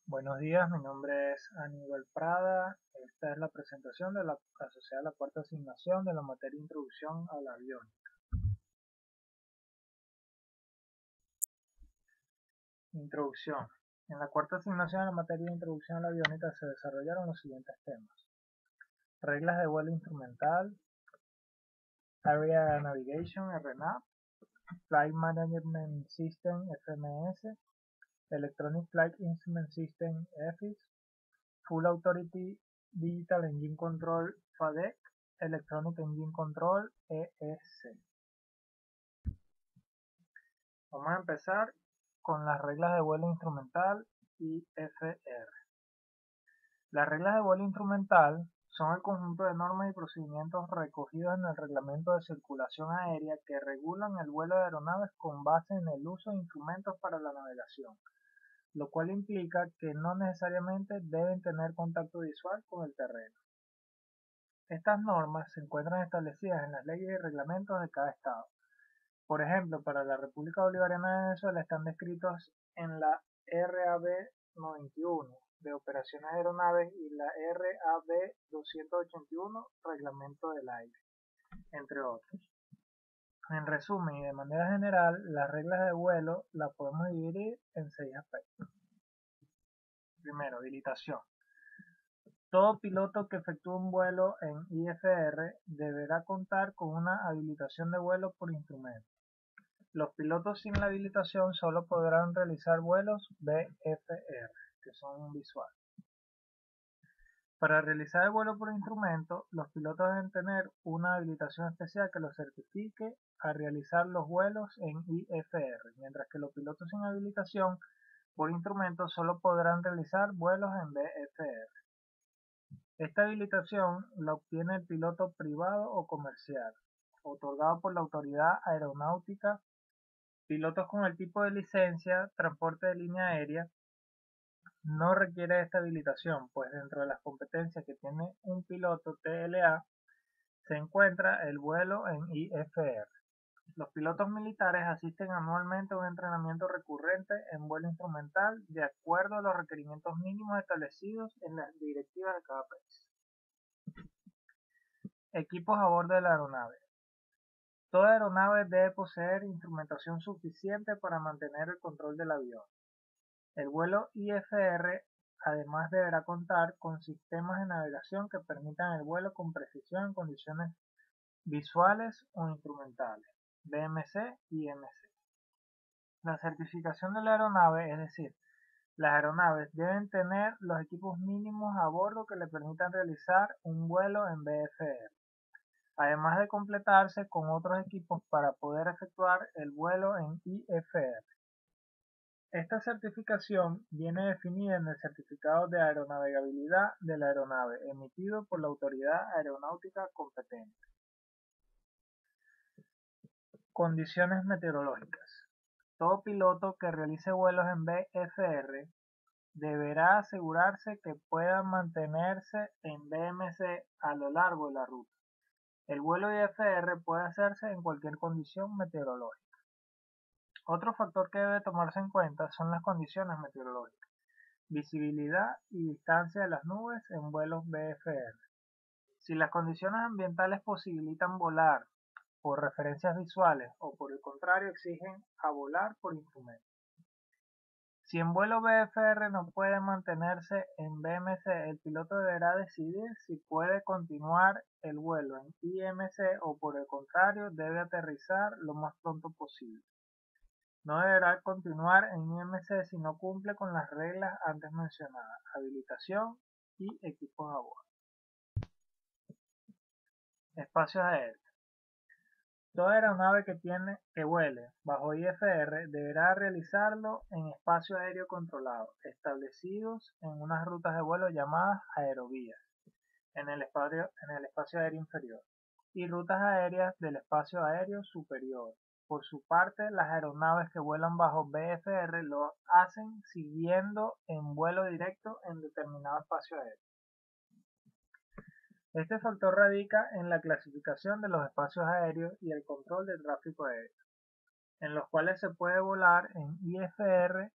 Buenos días, mi nombre es Aníbal Prada. Esta es la presentación de la asociada a la cuarta asignación de la materia Introducción a la Aviónica. Introducción. En la cuarta asignación de la materia Introducción a la Aviónica se desarrollaron los siguientes temas: reglas de vuelo instrumental, Area Navigation (RNAV), Flight Management System (FMS), Electronic Flight Instrument System (EFIS), Full Authority Digital Engine Control (FADEC), Electronic Engine Control (EEC). Vamos a empezar con las reglas de vuelo instrumental IFR. Las reglas de vuelo instrumental son el conjunto de normas y procedimientos recogidos en el Reglamento de Circulación Aérea que regulan el vuelo de aeronaves con base en el uso de instrumentos para la navegación, lo cual implica que no necesariamente deben tener contacto visual con el terreno. Estas normas se encuentran establecidas en las leyes y reglamentos de cada estado. Por ejemplo, para la República Bolivariana de Venezuela están descritos en la RAB 91 de operaciones de aeronaves y la RAB 281 reglamento del aire, entre otros. En resumen y de manera general, las reglas de vuelo las podemos dividir en 6 aspectos. Primero, habilitación. Todo piloto que efectúe un vuelo en IFR deberá contar con una habilitación de vuelo por instrumento. Los pilotos sin la habilitación solo podrán realizar vuelos VFR, que son visuales. Para realizar el vuelo por instrumento, los pilotos deben tener una habilitación especial que los certifique a realizar los vuelos en IFR, mientras que los pilotos sin habilitación por instrumento solo podrán realizar vuelos en VFR. Esta habilitación la obtiene el piloto privado o comercial, otorgado por la Autoridad Aeronáutica. Pilotos con el tipo de licencia transporte de línea aérea no requiere esta habilitación, pues dentro de las competencias que tiene un piloto TLA se encuentra el vuelo en IFR. Los pilotos militares asisten anualmente a un entrenamiento recurrente en vuelo instrumental de acuerdo a los requerimientos mínimos establecidos en las directivas de cada país. Equipos a bordo de la aeronave. Toda aeronave debe poseer instrumentación suficiente para mantener el control del avión. El vuelo IFR además deberá contar con sistemas de navegación que permitan el vuelo con precisión en condiciones visuales o instrumentales, BMC y MC. La certificación de la aeronave, es decir, las aeronaves deben tener los equipos mínimos a bordo que le permitan realizar un vuelo en VFR, además de completarse con otros equipos para poder efectuar el vuelo en IFR. Esta certificación viene definida en el Certificado de Aeronavegabilidad de la aeronave, emitido por la autoridad aeronáutica competente. Condiciones meteorológicas. Todo piloto que realice vuelos en VFR deberá asegurarse que pueda mantenerse en BMC a lo largo de la ruta. El vuelo IFR puede hacerse en cualquier condición meteorológica. Otro factor que debe tomarse en cuenta son las condiciones meteorológicas, visibilidad y distancia de las nubes en vuelos VFR. Si las condiciones ambientales posibilitan volar por referencias visuales o por el contrario exigen a volar por instrumento. Si en vuelo VFR no puede mantenerse en BMC, el piloto deberá decidir si puede continuar el vuelo en IMC o por el contrario debe aterrizar lo más pronto posible. No deberá continuar en IMC si no cumple con las reglas antes mencionadas, habilitación y equipos a bordo. Espacios aéreos. Toda aeronave que vuele bajo IFR deberá realizarlo en espacio aéreo controlado, establecidos en unas rutas de vuelo llamadas aerovías, en el espacio aéreo inferior, y rutas aéreas del espacio aéreo superior. Por su parte, las aeronaves que vuelan bajo VFR lo hacen siguiendo en vuelo directo en determinado espacio aéreo. Este factor radica en la clasificación de los espacios aéreos y el control del tráfico aéreo, en los cuales se puede volar en IFR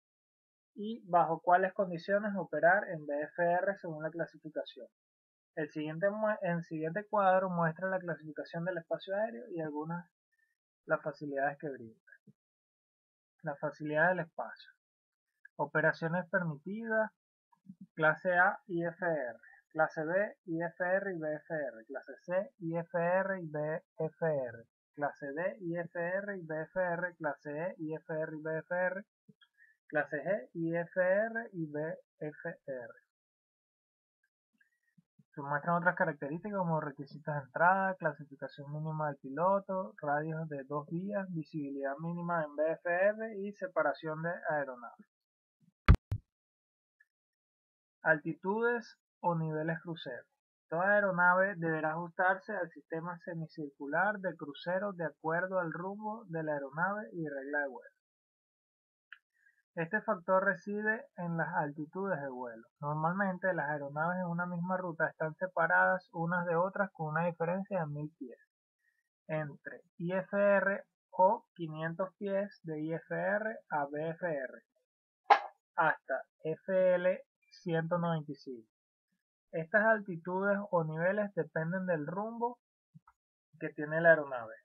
y bajo cuáles condiciones operar en VFR según la clasificación. El siguiente cuadro muestra la clasificación del espacio aéreo y algunas las facilidades que brinda. La facilidad del espacio. Operaciones permitidas, clase A, IFR, clase B, IFR y BFR, clase C, IFR y BFR, clase D, IFR y BFR, clase E, IFR y BFR, clase G, IFR y BFR. Se muestran otras características como requisitos de entrada, clasificación mínima del piloto, radios de 2 vías, visibilidad mínima en VFR y separación de aeronaves. Altitudes o niveles crucero. Toda aeronave deberá ajustarse al sistema semicircular de crucero de acuerdo al rumbo de la aeronave y regla de vuelo. Este factor reside en las altitudes de vuelo. Normalmente las aeronaves en una misma ruta están separadas unas de otras con una diferencia de 1000 pies entre IFR o 500 pies de IFR a BFR hasta FL 195. Estas altitudes o niveles dependen del rumbo que tiene la aeronave.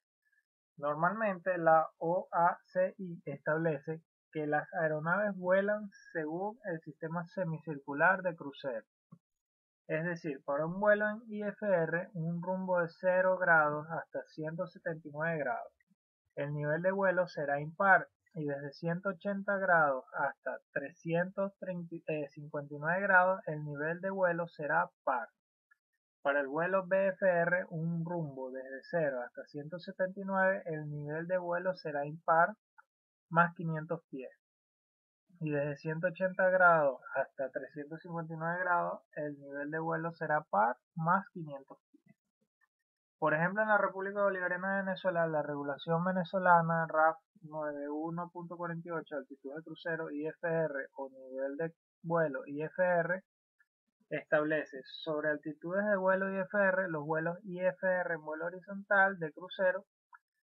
Normalmente la OACI establece que las aeronaves vuelan según el sistema semicircular de crucero. Es decir, para un vuelo en IFR, un rumbo de 0 grados hasta 179 grados. El nivel de vuelo será impar y desde 180 grados hasta 359 grados el nivel de vuelo será par. Para el vuelo BFR, un rumbo desde 0 hasta 179, el nivel de vuelo será impar más 500 pies. Y desde 180 grados hasta 359 grados, el nivel de vuelo será par más 500 pies. Por ejemplo, en la República Bolivariana de Venezuela, la regulación venezolana RAF 91.48, altitud de crucero IFR o nivel de vuelo IFR, establece sobre altitudes de vuelo IFR los vuelos IFR en vuelo horizontal de crucero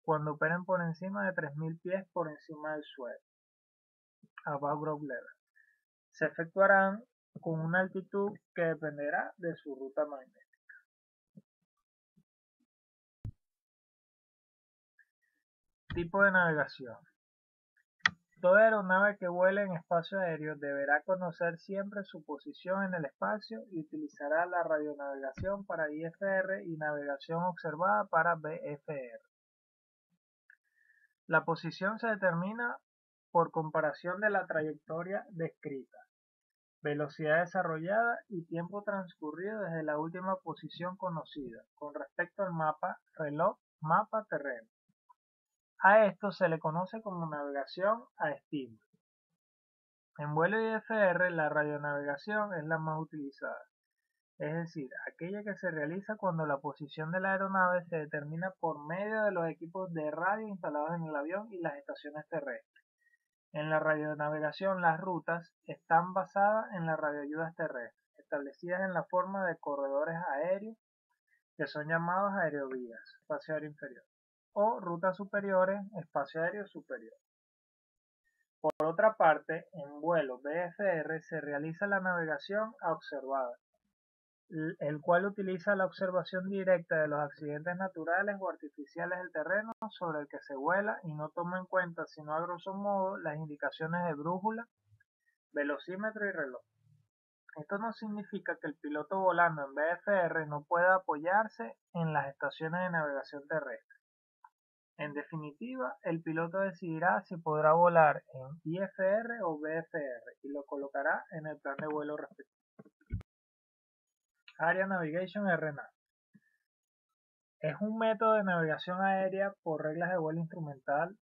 cuando operen por encima de 3000 pies por encima del suelo, above ground level. Se efectuarán con una altitud que dependerá de su ruta magnética. Tipo de navegación. Toda aeronave que vuele en espacio aéreo deberá conocer siempre su posición en el espacio y utilizará la radionavegación para IFR y navegación observada para BFR. La posición se determina por comparación de la trayectoria descrita, velocidad desarrollada y tiempo transcurrido desde la última posición conocida con respecto al mapa reloj mapa terreno. A esto se le conoce como navegación a estímulo. En vuelo IFR la radionavegación es la más utilizada, es decir, aquella que se realiza cuando la posición de la aeronave se determina por medio de los equipos de radio instalados en el avión y las estaciones terrestres. En la radionavegación las rutas están basadas en las radioayudas terrestres, establecidas en la forma de corredores aéreos que son llamados aerovías, espacio aéreo inferior, o rutas superiores, espacio aéreo superior. Por otra parte, en vuelo VFR se realiza la navegación a observada, el cual utiliza la observación directa de los accidentes naturales o artificiales del terreno sobre el que se vuela y no toma en cuenta, sino a grosso modo, las indicaciones de brújula, velocímetro y reloj. Esto no significa que el piloto volando en VFR no pueda apoyarse en las estaciones de navegación terrestre. En definitiva, el piloto decidirá si podrá volar en IFR o VFR y lo colocará en el plan de vuelo respectivo. Area Navigation RNAV es un método de navegación aérea por reglas de vuelo instrumental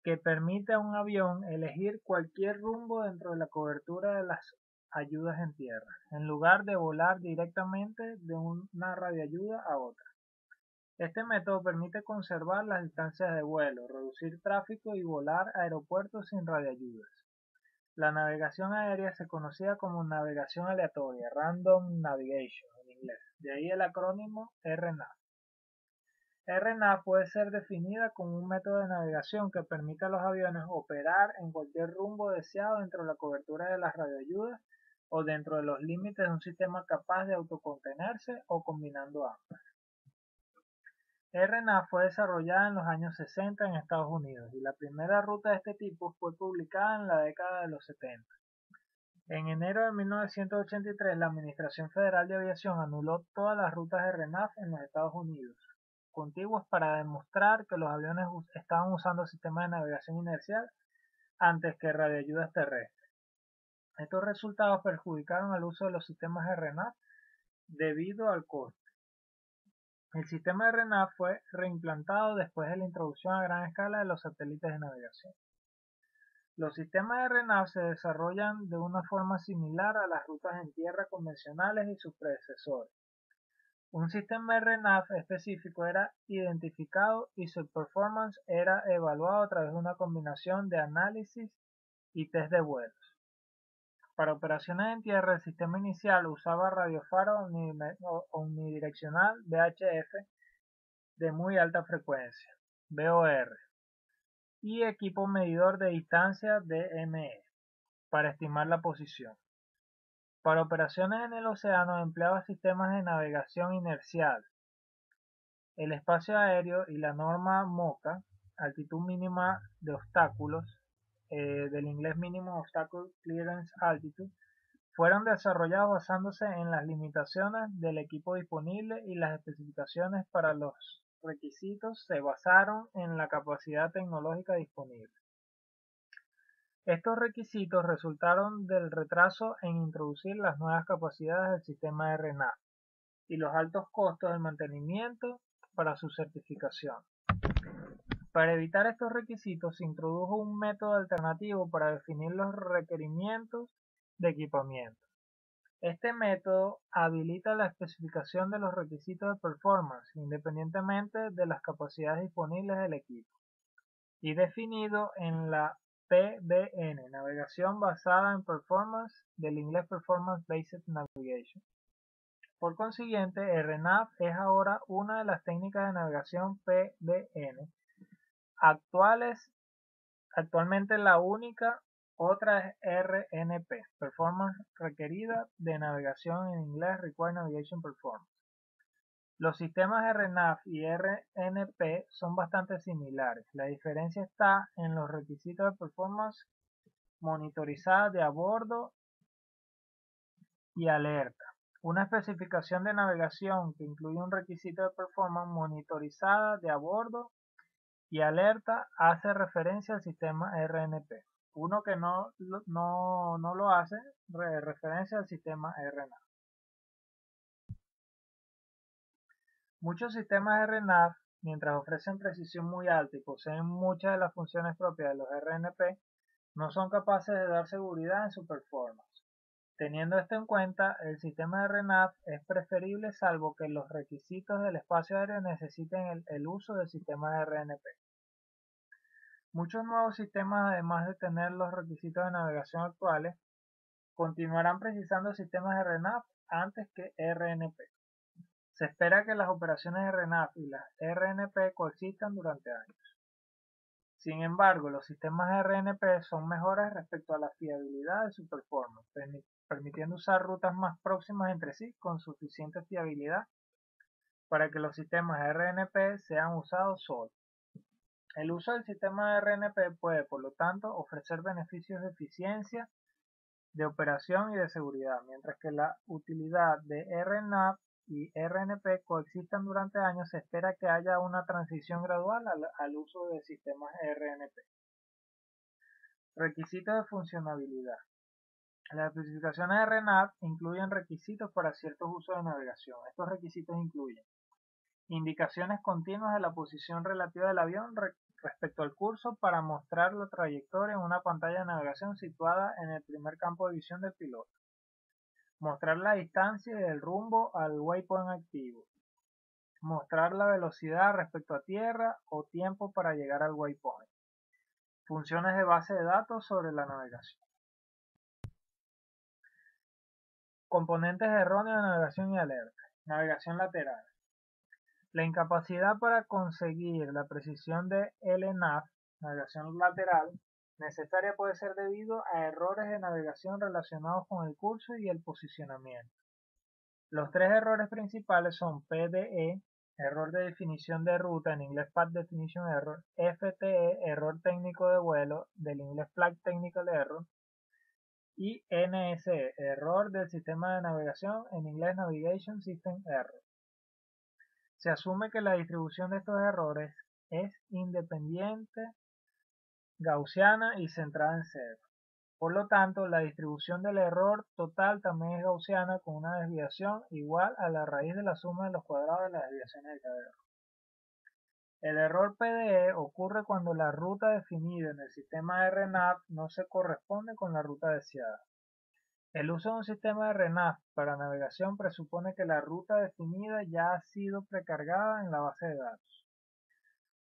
que permite a un avión elegir cualquier rumbo dentro de la cobertura de las ayudas en tierra, en lugar de volar directamente de una radioayuda a otra. Este método permite conservar las distancias de vuelo, reducir tráfico y volar a aeropuertos sin radioayudas. La navegación aérea se conocía como navegación aleatoria, Random Navigation en inglés, de ahí el acrónimo RNAV. RNAV puede ser definida como un método de navegación que permite a los aviones operar en cualquier rumbo deseado dentro de la cobertura de las radioayudas o dentro de los límites de un sistema capaz de autocontenerse o combinando ambas. RNAV fue desarrollada en los años 60 en Estados Unidos y la primera ruta de este tipo fue publicada en la década de los 70. En enero de 1983, la Administración Federal de Aviación anuló todas las rutas RNAV en los Estados Unidos, contiguas para demostrar que los aviones estaban usando sistemas de navegación inercial antes que radioayudas terrestres. Estos resultados perjudicaron el uso de los sistemas RNAV debido al costo. El sistema RNAV fue reimplantado después de la introducción a gran escala de los satélites de navegación. Los sistemas RNAV se desarrollan de una forma similar a las rutas en tierra convencionales y sus predecesores. Un sistema RNAV específico era identificado y su performance era evaluado a través de una combinación de análisis y test de vuelos. Para operaciones en tierra, el sistema inicial usaba radiofaro omnidireccional VHF de muy alta frecuencia, VOR, y equipo medidor de distancia DME para estimar la posición. Para operaciones en el océano empleaba sistemas de navegación inercial, el espacio aéreo y la norma MOCA, altitud mínima de obstáculos, del inglés Minimum Obstacle Clearance Altitude, fueron desarrollados basándose en las limitaciones del equipo disponible y las especificaciones para los requisitos se basaron en la capacidad tecnológica disponible. Estos requisitos resultaron del retraso en introducir las nuevas capacidades del sistema RNAV y los altos costos de mantenimiento para su certificación. Para evitar estos requisitos se introdujo un método alternativo para definir los requerimientos de equipamiento. Este método habilita la especificación de los requisitos de performance independientemente de las capacidades disponibles del equipo y definido en la PBN, navegación basada en performance, del inglés Performance Based Navigation. Por consiguiente, RNAV es ahora una de las técnicas de navegación PBN actualmente la única. Otra es RNP, Performance Requerida de Navegación, en inglés Required Navigation Performance. Los sistemas RNAV y RNP son bastante similares. La diferencia está en los requisitos de performance monitorizada de a bordo y alerta. Una especificación de navegación que incluye un requisito de performance monitorizada de a bordo y alerta hace referencia al sistema RNP. Uno que no lo hace referencia al sistema RNAV. Muchos sistemas RNAV, mientras ofrecen precisión muy alta y poseen muchas de las funciones propias de los RNP, no son capaces de dar seguridad en su performance. Teniendo esto en cuenta, el sistema RNAV es preferible salvo que los requisitos del espacio aéreo necesiten el uso del sistema RNP. Muchos nuevos sistemas, además de tener los requisitos de navegación actuales, continuarán precisando sistemas RNAV antes que RNP. Se espera que las operaciones RNAV y las RNP coexistan durante años. Sin embargo, los sistemas RNP son mejores respecto a la fiabilidad de su performance, permitiendo usar rutas más próximas entre sí con suficiente fiabilidad para que los sistemas RNP sean usados solos. El uso del sistema RNP puede, por lo tanto, ofrecer beneficios de eficiencia, de operación y de seguridad, mientras que la utilidad de RNAV y RNP coexistan durante años. Se espera que haya una transición gradual al uso de sistemas RNP. Requisitos de funcionabilidad. Las especificaciones de RNAV incluyen requisitos para ciertos usos de navegación. Estos requisitos incluyen indicaciones continuas de la posición relativa del avión respecto al curso para mostrar la trayectoria en una pantalla de navegación situada en el primer campo de visión del piloto. Mostrar la distancia y el rumbo al waypoint activo. Mostrar la velocidad respecto a tierra o tiempo para llegar al waypoint. Funciones de base de datos sobre la navegación. Componentes erróneos de navegación y alerta. Navegación lateral. La incapacidad para conseguir la precisión de LNAV, navegación lateral, necesaria puede ser debido a errores de navegación relacionados con el curso y el posicionamiento. Los tres errores principales son PDE, error de definición de ruta, en inglés Path Definition Error; FTE, error técnico de vuelo, del inglés Flight Technical Error; y NSE, error del sistema de navegación, en inglés Navigation System Error. Se asume que la distribución de estos errores es independiente, gaussiana y centrada en cero. Por lo tanto, la distribución del error total también es gaussiana, con una desviación igual a la raíz de la suma de los cuadrados de las desviaciones de cada error. El error PDE ocurre cuando la ruta definida en el sistema RNAV no se corresponde con la ruta deseada. El uso de un sistema de RNAV para navegación presupone que la ruta definida ya ha sido precargada en la base de datos.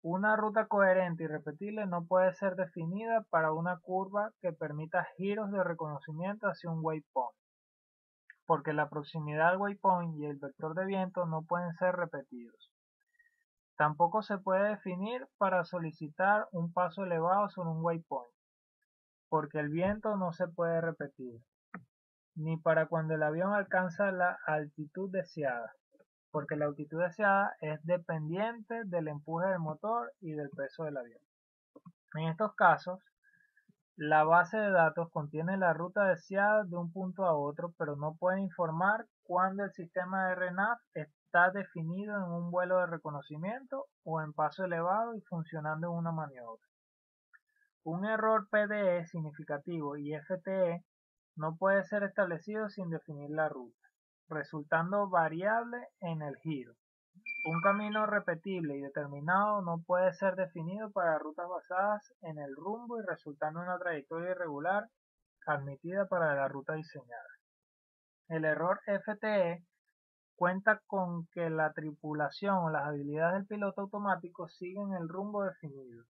Una ruta coherente y repetible no puede ser definida para una curva que permita giros de reconocimiento hacia un waypoint, porque la proximidad al waypoint y el vector de viento no pueden ser repetidos. Tampoco se puede definir para solicitar un paso elevado sobre un waypoint, porque el viento no se puede repetir, ni para cuando el avión alcanza la altitud deseada, porque la altitud deseada es dependiente del empuje del motor y del peso del avión. En estos casos, la base de datos contiene la ruta deseada de un punto a otro, pero no puede informar cuándo el sistema de RNAV está definido en un vuelo de reconocimiento o en paso elevado y funcionando en una maniobra. Un error PDE significativo y FTE no puede ser establecido sin definir la ruta, resultando variable en el giro. Un camino repetible y determinado no puede ser definido para rutas basadas en el rumbo y resultando en una trayectoria irregular admitida para la ruta diseñada. El error FTE cuenta con que la tripulación o las habilidades del piloto automático siguen el rumbo definido,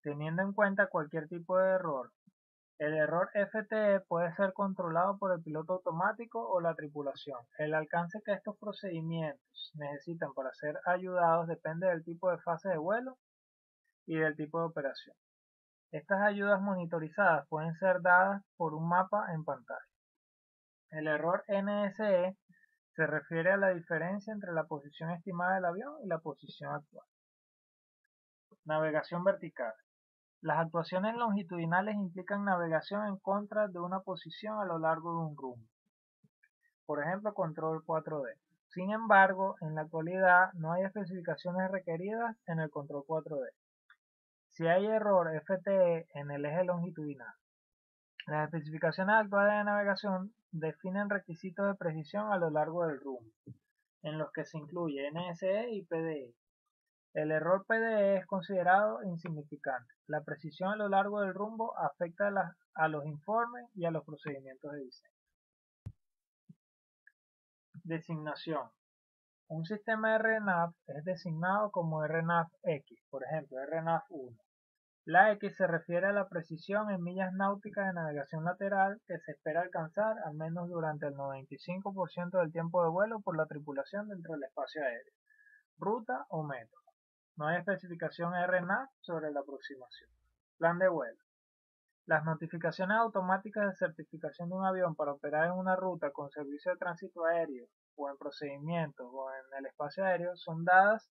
teniendo en cuenta cualquier tipo de error. El error FTE puede ser controlado por el piloto automático o la tripulación. El alcance que estos procedimientos necesitan para ser ayudados depende del tipo de fase de vuelo y del tipo de operación. Estas ayudas monitorizadas pueden ser dadas por un mapa en pantalla. El error NSE se refiere a la diferencia entre la posición estimada del avión y la posición actual. Navegación vertical. Las actuaciones longitudinales implican navegación en contra de una posición a lo largo de un rumbo. Por ejemplo, control 4D. Sin embargo, en la actualidad no hay especificaciones requeridas en el control 4D. Si hay error FTE en el eje longitudinal. Las especificaciones actuales de navegación definen requisitos de precisión a lo largo del rumbo, en los que se incluye NSE y PDE. El error PDE es considerado insignificante. La precisión a lo largo del rumbo afecta a los informes y a los procedimientos de diseño. Designación. Un sistema RNAV es designado como RNAV-X, por ejemplo, RNAV-1. La X se refiere a la precisión en millas náuticas de navegación lateral que se espera alcanzar al menos durante el 95% del tiempo de vuelo por la tripulación dentro del espacio aéreo, ruta o método. No hay especificación RNAV sobre la aproximación. Plan de vuelo. Las notificaciones automáticas de certificación de un avión para operar en una ruta con servicio de tránsito aéreo o en procedimientos o en el espacio aéreo son dadas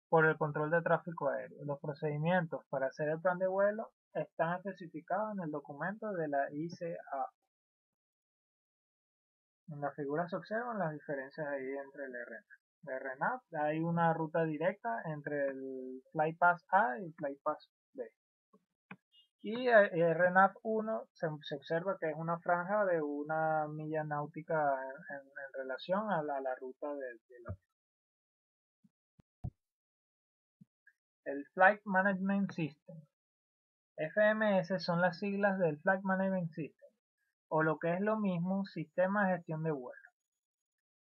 por el control de tráfico aéreo. Los procedimientos para hacer el plan de vuelo están especificados en el documento de la ICAO. En la figura se observan las diferencias ahí entre el RNAV. Hay una ruta directa entre el FlightPath A y el FlightPath B. Y el RNAV-1 se observa que es una franja de una milla náutica en relación a la ruta del avión. El Flight Management System. FMS son las siglas del Flight Management System, o lo que es lo mismo, Sistema de Gestión de Vuelo.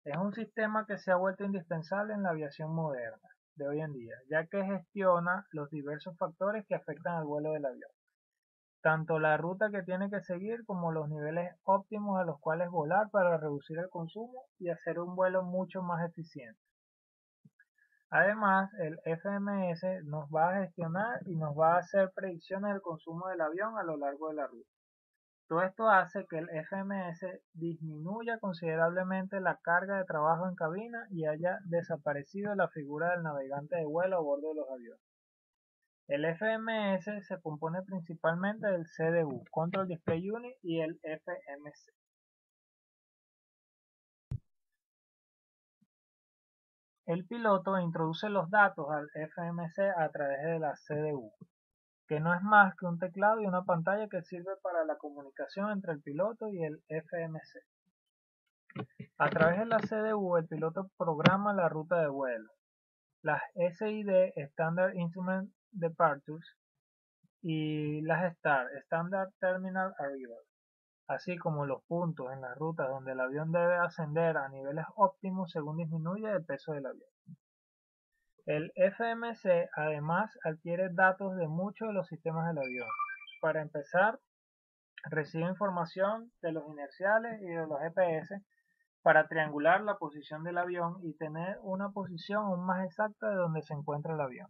Es un sistema que se ha vuelto indispensable en la aviación moderna de hoy en día, ya que gestiona los diversos factores que afectan al vuelo del avión, tanto la ruta que tiene que seguir como los niveles óptimos a los cuales volar para reducir el consumo y hacer un vuelo mucho más eficiente. Además, el FMS nos va a gestionar y nos va a hacer predicciones del consumo del avión a lo largo de la ruta. Todo esto hace que el FMS disminuya considerablemente la carga de trabajo en cabina y haya desaparecido la figura del navegante de vuelo a bordo de los aviones. El FMS se compone principalmente del CDU, Control Display Unit, y el FMC. El piloto introduce los datos al FMC a través de la CDU, que no es más que un teclado y una pantalla que sirve para la comunicación entre el piloto y el FMC. A través de la CDU, el piloto programa la ruta de vuelo, las SID, Standard Instrument Departures, y las STAR, Standard Terminal Arrival, así como los puntos en las rutas donde el avión debe ascender a niveles óptimos según disminuye el peso del avión. El FMC además adquiere datos de muchos de los sistemas del avión. Para empezar, recibe información de los inerciales y de los GPS para triangular la posición del avión y tener una posición aún más exacta de donde se encuentra el avión.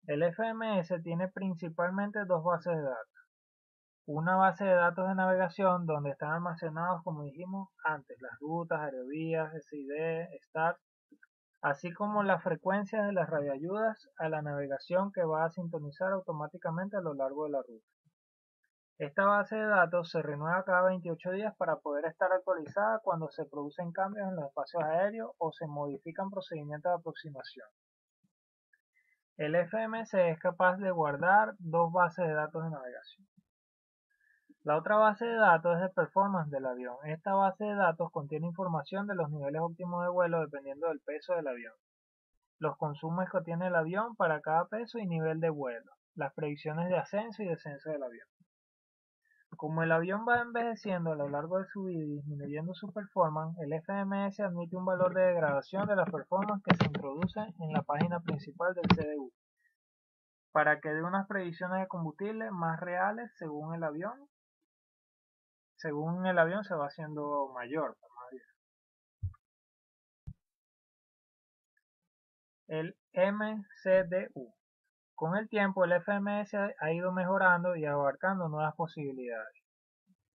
El FMS tiene principalmente dos bases de datos. Una base de datos de navegación donde están almacenados, como dijimos antes, las rutas, aerovías, SID, STAR, así como las frecuencias de las radioayudas a la navegación que va a sintonizar automáticamente a lo largo de la ruta. Esta base de datos se renueva cada 28 días para poder estar actualizada cuando se producen cambios en los espacios aéreos o se modifican procedimientos de aproximación. El FMC es capaz de guardar dos bases de datos de navegación. La otra base de datos es de performance del avión. Esta base de datos contiene información de los niveles óptimos de vuelo dependiendo del peso del avión, los consumos que tiene el avión para cada peso y nivel de vuelo, las predicciones de ascenso y descenso del avión. Como el avión va envejeciendo a lo largo de su vida y disminuyendo su performance, el FMS admite un valor de degradación de la performance que se introduce en la página principal del CDU, para que dé unas predicciones de combustible más reales según el avión se va haciendo mayor. El MCDU. Con el tiempo el FMS ha ido mejorando y abarcando nuevas posibilidades.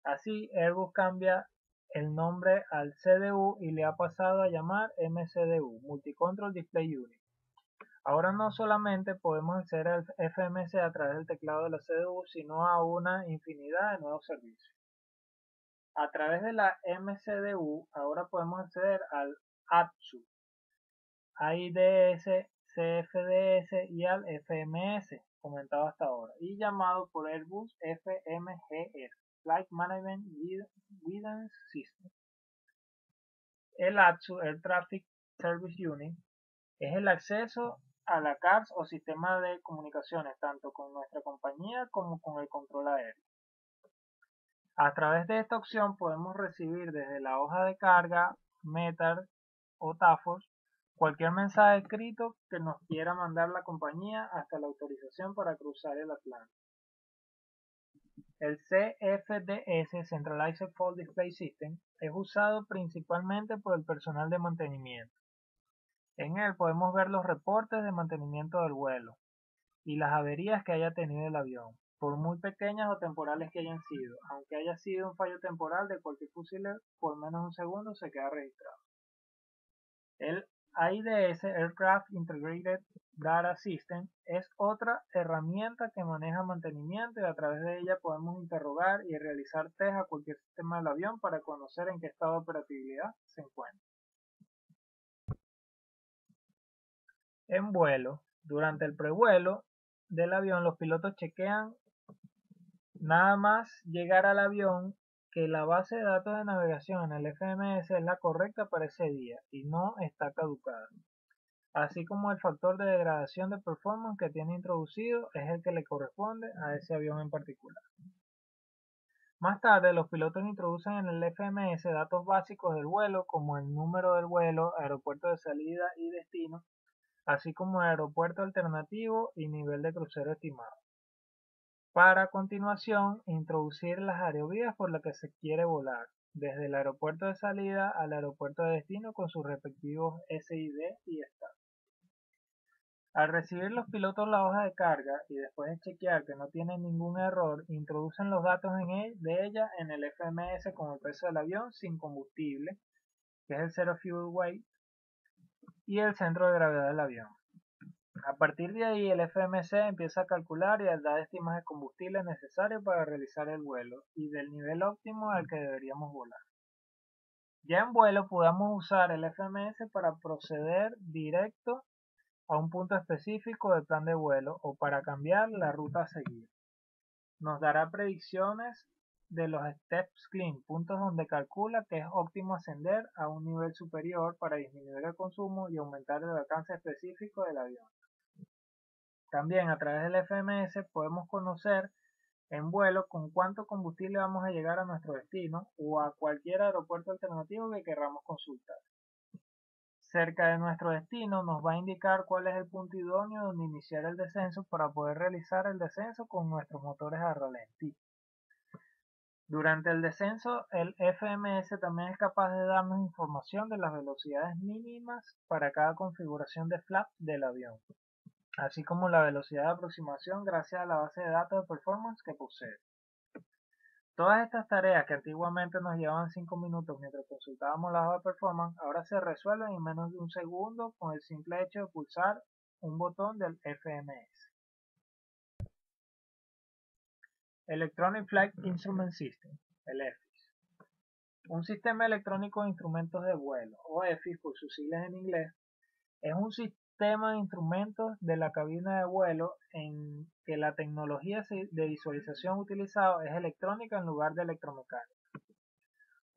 Así, Airbus cambia el nombre al CDU y le ha pasado a llamar MCDU, Multi-Control Display Unit. Ahora no solamente podemos acceder al FMC a través del teclado de la CDU, sino a una infinidad de nuevos servicios. A través de la MCDU ahora podemos acceder al ATSU, AIDS, CFDS y al FMS, comentado hasta ahora, y llamado por Airbus FMGS, Flight Management Guidance System. El ATSU, Air Traffic Service Unit, es el acceso a la CARS o sistema de comunicaciones, tanto con nuestra compañía como con el control aéreo. A través de esta opción podemos recibir desde la hoja de carga, METAR o TAFOS cualquier mensaje escrito que nos quiera mandar la compañía hasta la autorización para cruzar el Atlántico. El CFDS, Centralized Fault Display System, es usado principalmente por el personal de mantenimiento. En él podemos ver los reportes de mantenimiento del vuelo y las averías que haya tenido el avión, por muy pequeñas o temporales que hayan sido. Aunque haya sido un fallo temporal de cualquier fusible, por menos un segundo se queda registrado. El AIDS, Aircraft Integrated Data System, es otra herramienta que maneja mantenimiento y a través de ella podemos interrogar y realizar test a cualquier sistema del avión para conocer en qué estado de operatividad se encuentra. En vuelo, durante el prevuelo del avión, los pilotos chequean nada más llegar al avión que la base de datos de navegación en el FMS es la correcta para ese día y no está caducada, así como el factor de degradación de performance que tiene introducido es el que le corresponde a ese avión en particular. Más tarde, los pilotos introducen en el FMS datos básicos del vuelo como el número del vuelo, aeropuerto de salida y destino, así como el aeropuerto alternativo y nivel de crucero estimado. para a continuación introducir las aerovías por las que se quiere volar, desde el aeropuerto de salida al aeropuerto de destino con sus respectivos SID y start. Al recibir los pilotos la hoja de carga y después de chequear que no tiene ningún error, introducen los datos de ella en el FMS con el peso del avión sin combustible, que es el Zero Fuel Weight, y el centro de gravedad del avión. A partir de ahí, el FMC empieza a calcular y a dar estimas de combustible necesario para realizar el vuelo y del nivel óptimo al que deberíamos volar. Ya en vuelo podamos usar el FMS para proceder directo a un punto específico del plan de vuelo o para cambiar la ruta a seguir. Nos dará predicciones de los steps clean, puntos donde calcula que es óptimo ascender a un nivel superior para disminuir el consumo y aumentar el alcance específico del avión. También a través del FMS podemos conocer en vuelo con cuánto combustible vamos a llegar a nuestro destino o a cualquier aeropuerto alternativo que queramos consultar. Cerca de nuestro destino nos va a indicar cuál es el punto idóneo donde iniciar el descenso para poder realizar el descenso con nuestros motores a ralentí. Durante el descenso, el FMS también es capaz de darnos información de las velocidades mínimas para cada configuración de flap del avión, así como la velocidad de aproximación gracias a la base de datos de performance que posee. Todas estas tareas que antiguamente nos llevaban 5 minutos mientras consultábamos la hoja de performance, ahora se resuelven en menos de un segundo con el simple hecho de pulsar un botón del FMS. Electronic Flight Instrument System, el EFIS. Un sistema electrónico de instrumentos de vuelo, o EFIS por sus siglas en inglés, es un sistema de instrumentos de la cabina de vuelo en que la tecnología de visualización utilizada es electrónica en lugar de electromecánica.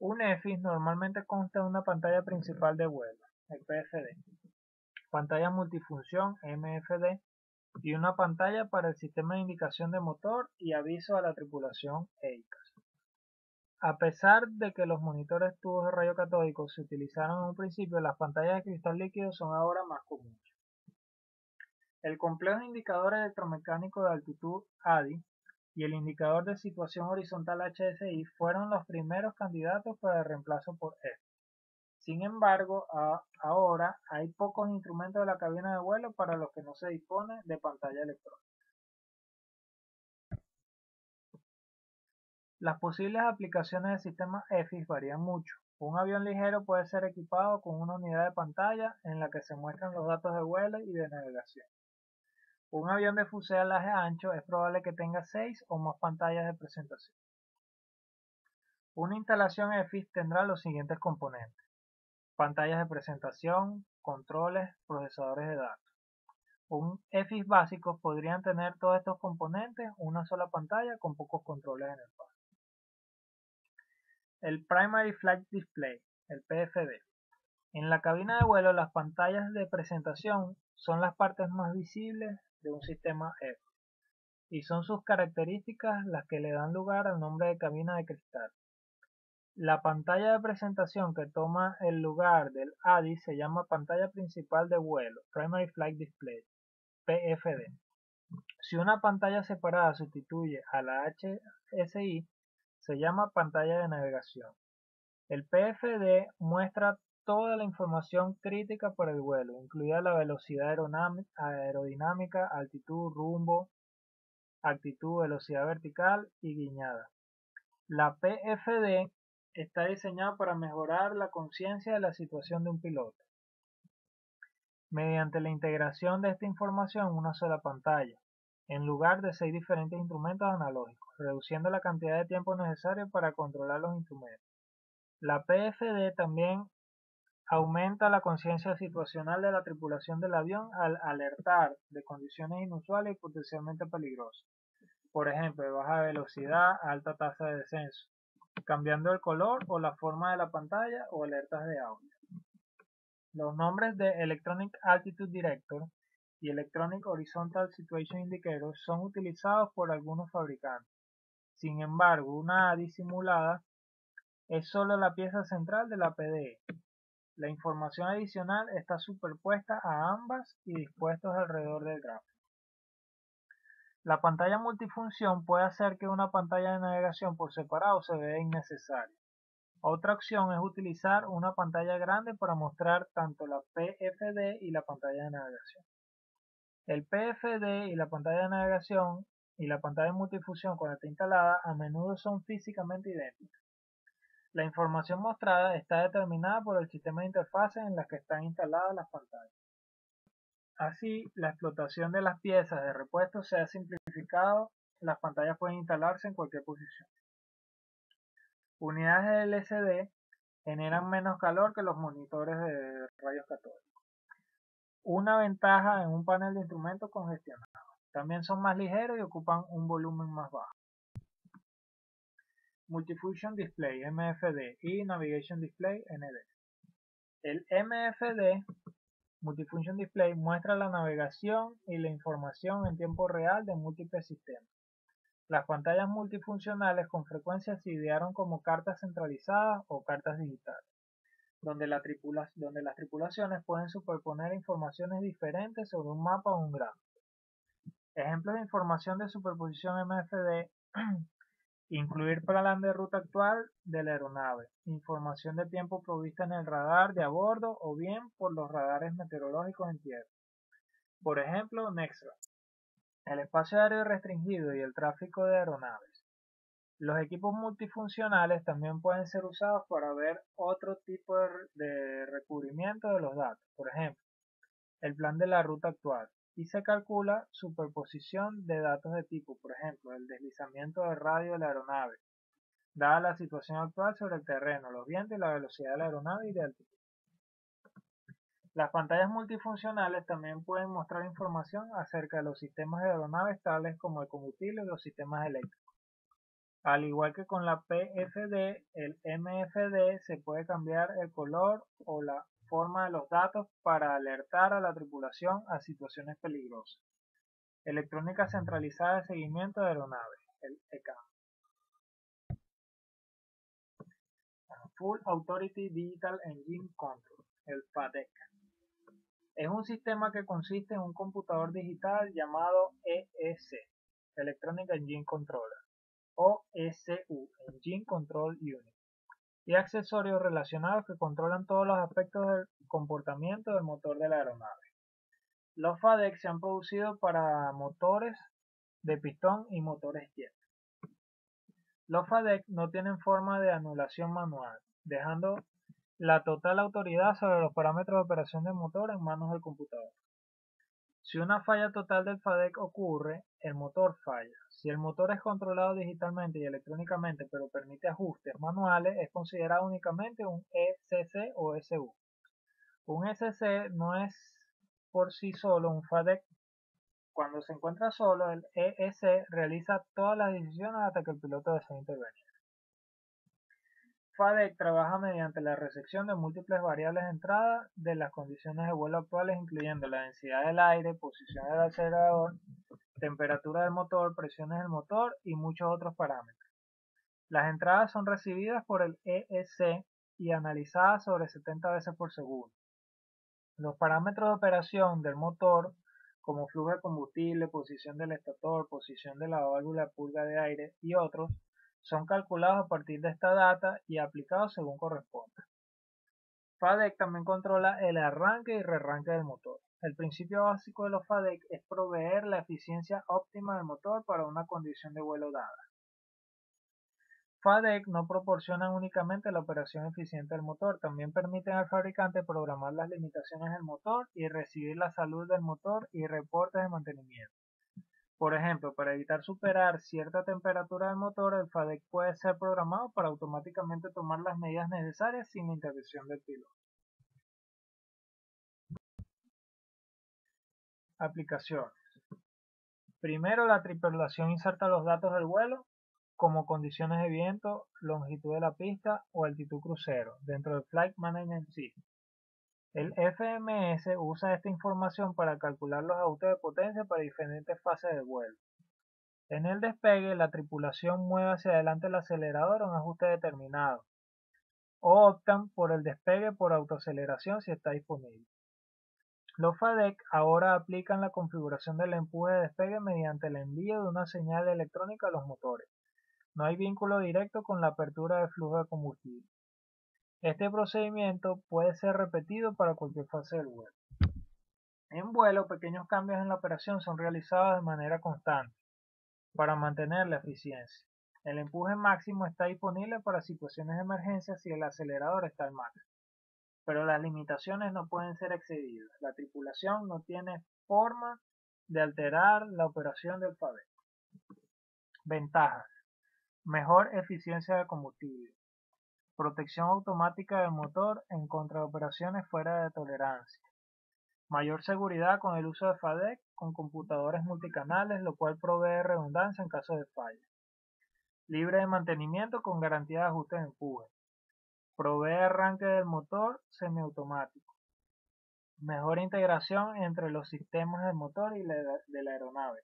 Un EFIS normalmente consta de una pantalla principal de vuelo, el PFD, pantalla multifunción MFD y una pantalla para el sistema de indicación de motor y aviso a la tripulación EICAS. A pesar de que los monitores tubos de rayo catódico se utilizaron en un principio, las pantallas de cristal líquido son ahora más comunes. El complejo indicador electromecánico de altitud ADI y el indicador de situación horizontal HSI fueron los primeros candidatos para el reemplazo por EFIS. Sin embargo, ahora hay pocos instrumentos de la cabina de vuelo para los que no se dispone de pantalla electrónica. Las posibles aplicaciones del sistema EFIS varían mucho. Un avión ligero puede ser equipado con una unidad de pantalla en la que se muestran los datos de vuelo y de navegación. Un avión de fuselaje ancho es probable que tenga 6 o más pantallas de presentación. Una instalación EFIS tendrá los siguientes componentes: pantallas de presentación, controles, procesadores de datos. Un EFIS básico podrían tener todos estos componentes, una sola pantalla con pocos controles en el par. El Primary Flight Display, el PFD. En la cabina de vuelo, las pantallas de presentación son las partes más visibles de un sistema EFIS y son sus características las que le dan lugar al nombre de cabina de cristal. La pantalla de presentación que toma el lugar del ADI se llama pantalla principal de vuelo, Primary Flight Display, PFD. Si una pantalla separada sustituye a la HSI, se llama pantalla de navegación. El PFD muestra toda la información crítica para el vuelo, incluida la velocidad aerodinámica, altitud, rumbo, actitud, velocidad vertical y guiñada. La PFD está diseñada para mejorar la conciencia de la situación de un piloto, mediante la integración de esta información en una sola pantalla, en lugar de 6 diferentes instrumentos analógicos, reduciendo la cantidad de tiempo necesario para controlar los instrumentos. La PFD también aumenta la conciencia situacional de la tripulación del avión al alertar de condiciones inusuales y potencialmente peligrosas, por ejemplo, de baja velocidad, alta tasa de descenso, cambiando el color o la forma de la pantalla o alertas de audio. Los nombres de Electronic Altitude Director y Electronic Horizontal Situation Indicator son utilizados por algunos fabricantes. Sin embargo, una ADI simulada es solo la pieza central de la PDE. La información adicional está superpuesta a ambas y dispuestos alrededor del gráfico. La pantalla multifunción puede hacer que una pantalla de navegación por separado se vea innecesaria. Otra opción es utilizar una pantalla grande para mostrar tanto la PFD y la pantalla de navegación. El PFD y la pantalla de navegación y la pantalla de multifunción cuando está instalada a menudo son físicamente idénticas. La información mostrada está determinada por el sistema de interfaces en las que están instaladas las pantallas. Así, la explotación de las piezas de repuesto se ha simplificado, las pantallas pueden instalarse en cualquier posición. Unidades de LCD generan menos calor que los monitores de rayos catódicos. Una ventaja en un panel de instrumentos congestionado. También son más ligeros y ocupan un volumen más bajo. Multifunction Display MFD y Navigation Display ND. El MFD Multifunction Display muestra la navegación y la información en tiempo real de múltiples sistemas. Las pantallas multifuncionales con frecuencia se idearon como cartas centralizadas o cartas digitales, donde las tripulaciones pueden superponer informaciones diferentes sobre un mapa o un gráfico. Ejemplos de información de superposición MFD incluir plan de ruta actual de la aeronave, información de tiempo provista en el radar de a bordo o bien por los radares meteorológicos en tierra. Por ejemplo, NEXRA, el espacio aéreo restringido y el tráfico de aeronaves. Los equipos multifuncionales también pueden ser usados para ver otro tipo de recubrimiento de los datos, por ejemplo, el plan de la ruta actual, y se calcula superposición de datos de tipo, por ejemplo, el deslizamiento del radio de la aeronave, dada la situación actual sobre el terreno, los vientos y la velocidad de la aeronave y de altitud. Las pantallas multifuncionales también pueden mostrar información acerca de los sistemas de aeronaves tales como el combustible y los sistemas eléctricos. Al igual que con la PFD, el MFD se puede cambiar el color o la forma de los datos para alertar a la tripulación a situaciones peligrosas. Electrónica centralizada de seguimiento de aeronaves, el ECAM. Full Authority Digital Engine Control, el FADEC. Es un sistema que consiste en un computador digital llamado EEC, Electronic Engine Controller, o ECU, Engine Control Unit, y accesorios relacionados que controlan todos los aspectos del comportamiento del motor de la aeronave. Los FADEC se han producido para motores de pistón y motores jet. Los FADEC no tienen forma de anulación manual, dejando la total autoridad sobre los parámetros de operación del motor en manos del computador. Si una falla total del FADEC ocurre, el motor falla. Si el motor es controlado digitalmente y electrónicamente pero permite ajustes manuales, es considerado únicamente un ECC o SU. Un ECC no es por sí solo un FADEC. Cuando se encuentra solo, el EEC realiza todas las decisiones hasta que el piloto desea intervenir. FADEC trabaja mediante la recepción de múltiples variables de entrada de las condiciones de vuelo actuales, incluyendo la densidad del aire, posición del acelerador, temperatura del motor, presiones del motor y muchos otros parámetros. Las entradas son recibidas por el EEC y analizadas sobre 70 veces por segundo. Los parámetros de operación del motor, como flujo de combustible, posición del estator, posición de la válvula de purga de aire y otros, son calculados a partir de esta data y aplicados según corresponda. FADEC también controla el arranque y rearranque del motor. El principio básico de los FADEC es proveer la eficiencia óptima del motor para una condición de vuelo dada. FADEC no proporcionan únicamente la operación eficiente del motor, también permiten al fabricante programar las limitaciones del motor y recibir la salud del motor y reportes de mantenimiento. Por ejemplo, para evitar superar cierta temperatura del motor, el FADEC puede ser programado para automáticamente tomar las medidas necesarias sin la intervención del piloto. Aplicaciones. Primero, la tripulación inserta los datos del vuelo, como condiciones de viento, longitud de la pista o altitud crucero, dentro del Flight Management System. El FMS usa esta información para calcular los ajustes de potencia para diferentes fases del vuelo. En el despegue, la tripulación mueve hacia adelante el acelerador a un ajuste determinado, o optan por el despegue por autoaceleración si está disponible. Los FADEC ahora aplican la configuración del empuje de despegue mediante el envío de una señal electrónica a los motores. No hay vínculo directo con la apertura del flujo de combustible. Este procedimiento puede ser repetido para cualquier fase del vuelo. En vuelo, pequeños cambios en la operación son realizados de manera constante para mantener la eficiencia. El empuje máximo está disponible para situaciones de emergencia si el acelerador está al máximo, pero las limitaciones no pueden ser excedidas. La tripulación no tiene forma de alterar la operación del FADEC. Ventajas: mejor eficiencia de combustible, protección automática del motor en contra de operaciones fuera de tolerancia, mayor seguridad con el uso de FADEC con computadores multicanales, lo cual provee redundancia en caso de falla, libre de mantenimiento con garantía de ajuste de empuje, provee arranque del motor semiautomático, mejor integración entre los sistemas del motor y de la aeronave,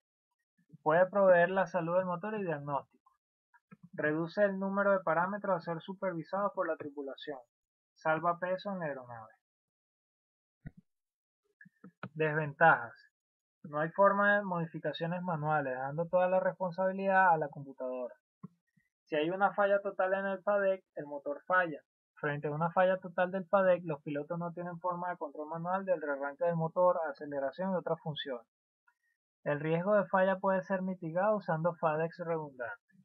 puede proveer la salud del motor y diagnóstico, reduce el número de parámetros a ser supervisados por la tripulación, salva peso en la aeronave. Desventajas: no hay forma de modificaciones manuales, dando toda la responsabilidad a la computadora. Si hay una falla total en el FADEC, el motor falla. Frente a una falla total del FADEC, los pilotos no tienen forma de control manual del rearranque del motor, aceleración y otras funciones. El riesgo de falla puede ser mitigado usando FADECs redundantes.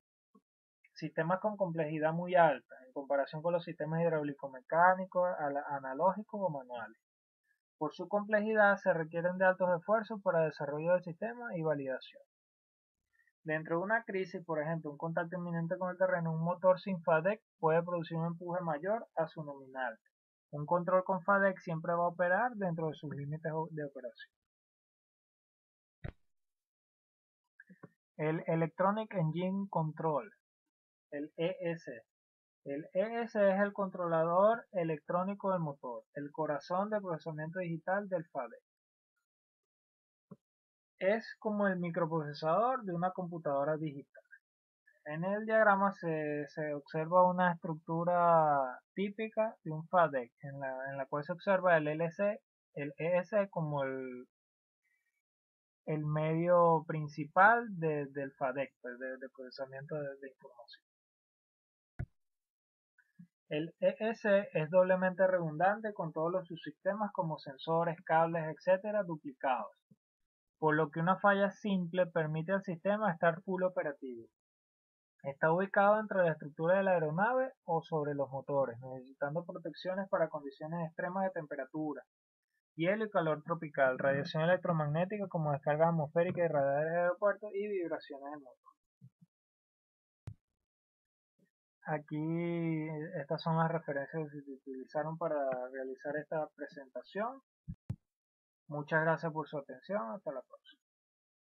Sistemas con complejidad muy alta en comparación con los sistemas hidráulico-mecánicos, analógicos o manuales. Por su complejidad se requieren de altos esfuerzos para desarrollo del sistema y validación. Dentro de una crisis, por ejemplo, un contacto inminente con el terreno, un motor sin FADEC puede producir un empuje mayor a su nominal. Un control con FADEC siempre va a operar dentro de sus límites de operación. El Electronic Engine Control, el ES. El ES es el controlador electrónico del motor, el corazón del procesamiento digital del FADEC. Es como el microprocesador de una computadora digital. En el diagrama se observa una estructura típica de un FADEC, en la cual se observa el ES como el medio principal del FADEC, pues, de procesamiento de información. El ES es doblemente redundante con todos los subsistemas como sensores, cables, etc. duplicados, por lo que una falla simple permite al sistema estar full operativo. Está ubicado entre la estructura de la aeronave o sobre los motores, necesitando protecciones para condiciones extremas de temperatura, hielo y calor tropical, radiación electromagnética como descargas atmosféricas y radares de aeropuertos y vibraciones del motor. Aquí estas son las referencias que se utilizaron para realizar esta presentación. Muchas gracias por su atención. Hasta la próxima.